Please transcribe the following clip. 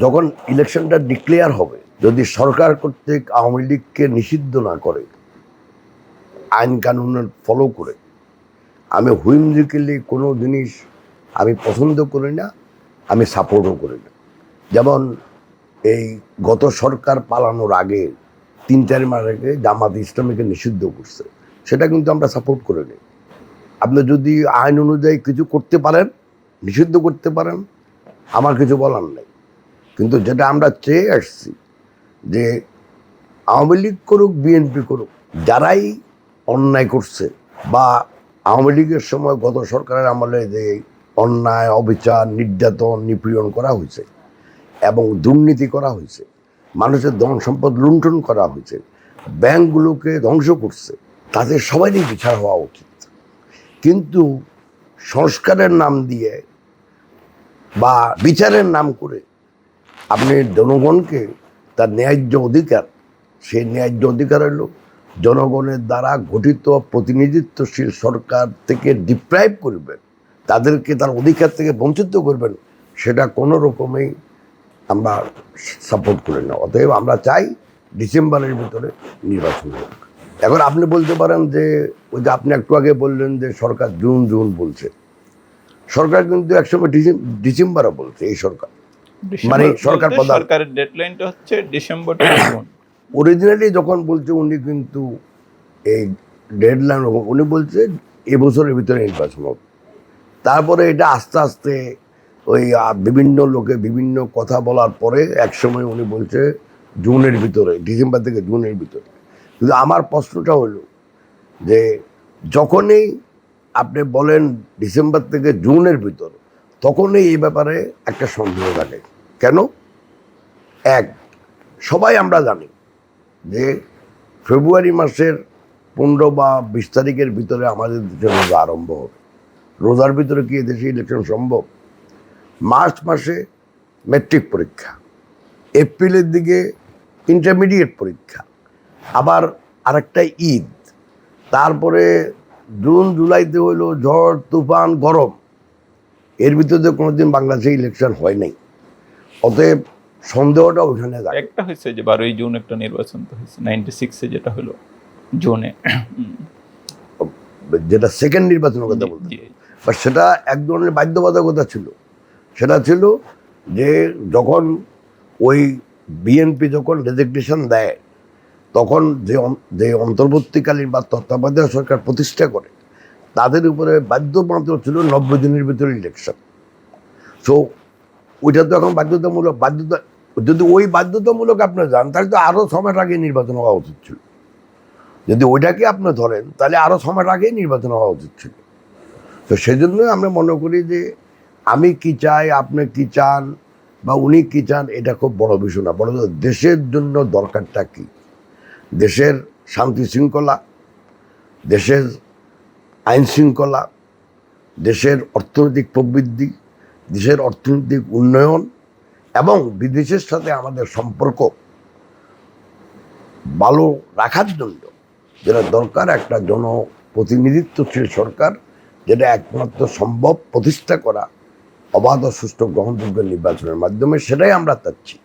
যখন ইলেকশনটা ডিক্লেয়ার হবে, যদি সরকার কর্তৃক আওয়ামী লীগকে নিষিদ্ধ না করে, আইন কানুনের ফলো করে, আমি হুইমজিক্যালি কোনো জিনিস আমি পছন্দ করি না, আমি সাপোর্টও করি না। যেমন এই গত সরকার পালানোর আগে 3-4 মাস আগে জামাত ইসলামীকে নিষিদ্ধ করছে, সেটা কিন্তু আমরা সাপোর্ট করে নিই। আপনি যদি আইন অনুযায়ী কিছু করতে পারেন, নিষিদ্ধ করতে পারেন, আমার কিছু বলার নেই। কিন্তু যেটা আমরা চেয়ে আসছি যে আওয়ামী লীগ করুক, বিএনপি করুক, যারাই অন্যায় করছে বা আওয়ামী লীগের সময় গত সরকারের আমলে যে অন্যায়, অবিচার, নির্যাতন, নিপীড়ন করা হয়েছে এবং দুর্নীতি করা হয়েছে, মানুষের ধন সম্পদ লুণ্ঠন করা হয়েছে, ব্যাংকগুলোকে ধ্বংস করছে, তাদের সবারই বিচার হওয়া উচিত। কিন্তু সংস্কারের নাম দিয়ে বা বিচারের নাম করে আপনি জনগণকে তার ন্যায্য অধিকার, সেই ন্যায্য অধিকার হলো জনগণের দ্বারা গঠিত প্রতিনিধিত্বশীল সরকার থেকে ডিপ্রাইভ করবেন, তাদেরকে তার অধিকার থেকে বঞ্চিত করবেন, সেটা কোনো রকমেই আমরা সাপোর্ট করি না। অতএব আমরা চাই ডিসেম্বরের ভিতরে নির্বাচন হোক। এখন আপনি বলতে পারেন যে ওই যে আপনি একটু আগে বললেন যে সরকার জুন জুন বলছে, সরকার কিন্তু একসময় ডিসেম্বরও বলছে। এই সরকার মানে সরকার সরকারের ডেডলাইনটা হচ্ছে ডিসেম্বর টু জুন। অরিজিনালি যখন বলছে উনি কিন্তু এই ডেডলাইন উনি বলছে এবছরের ভিতরে নির্বাচন হবে। তারপরে এটা আস্তে আস্তে ওই বিভিন্ন লোকে বিভিন্ন কথা বলার পরে একসময় উনি বলছে জুনের ভিতরে, ডিসেম্বর থেকে জুনের ভিতরে। কিন্তু আমার প্রশ্নটা হলো যে যখনই আপনি বলেন ডিসেম্বর থেকে জুনের ভিতর, তখনই এই ব্যাপারে একটা সন্দেহ থাকে। কেন? এক, সবাই আমরা জানি যে ফেব্রুয়ারি মাসের 15 বা 20 তারিখের ভিতরে আমাদের দেশে রোজা আরম্ভ হবে। রোজার ভিতরে কি এদেশে ইলেকশন সম্ভব? মার্চ মাসে ম্যাট্রিক পরীক্ষা, এপ্রিলের দিকে ইন্টারমিডিয়েট পরীক্ষা, আবার আরেকটা ঈদ, তারপরে জুন জুলাইতে হইলো ঝড় তুফান গরম। এর ভিতরে কোনোদিন বাংলাদেশে ইলেকশন হয় নাই। অতএব সন্দেহটা ওইখানে যায়। একটা হয়েছে যে 12ই জুন একটা নির্বাচন তো হয়েছে 96-এ, যেটা হলো জুনে, যেটা সেকেন্ড নির্বাচনের কথা বলতে, বাট সেটা এক ধরনের বাধ্যবাধকতা ছিল। সেটা ছিল যে যখন ওই বিএনপি যখন রেজিগনেশন দেয়, তখন যে অন্তর্বর্তীকালীন বা তত্ত্বাবধায়ক সরকার প্রতিষ্ঠা করে, তাদের উপরে বাধ্যমাত্র ছিল 90 দিনের ভিতরে ইলেকশন। সো ওইটা তো এখন বাধ্যতামূলক। যদি ওই বাধ্যতামূলক আপনি যান, তাহলে তো আরও 6 মাস আগে নির্বাচন হওয়া উচিত ছিল। যদি ওইটাকে আপনি ধরেন, তাহলে আরও 6 মাস আগেই নির্বাচন হওয়া উচিত ছিল। তো সেই জন্যই আমরা মনে করি যে আমি কি চাই, আপনি কি চান, বা উনি কি চান, এটা খুব বড় বিষয় না। বড় দেশের জন্য দরকারটা কি, দেশের শান্তি শৃঙ্খলা, দেশের আইন শৃঙ্খলা, দেশের অর্থনৈতিক প্রবৃদ্ধি, দেশের অর্থনৈতিক উন্নয়ন এবং বিদেশের সাথে আমাদের সম্পর্ক ভালো রাখার জন্য যেটা দরকার, একটা জনপ্রতিনিধিত্বশীল সরকার, যেটা একমাত্র সম্ভব প্রতিষ্ঠা করা অবাধ ও সুষ্ঠু গ্রহণযোগ্য নির্বাচনের মাধ্যমে, সেটাই আমরা চাচ্ছি।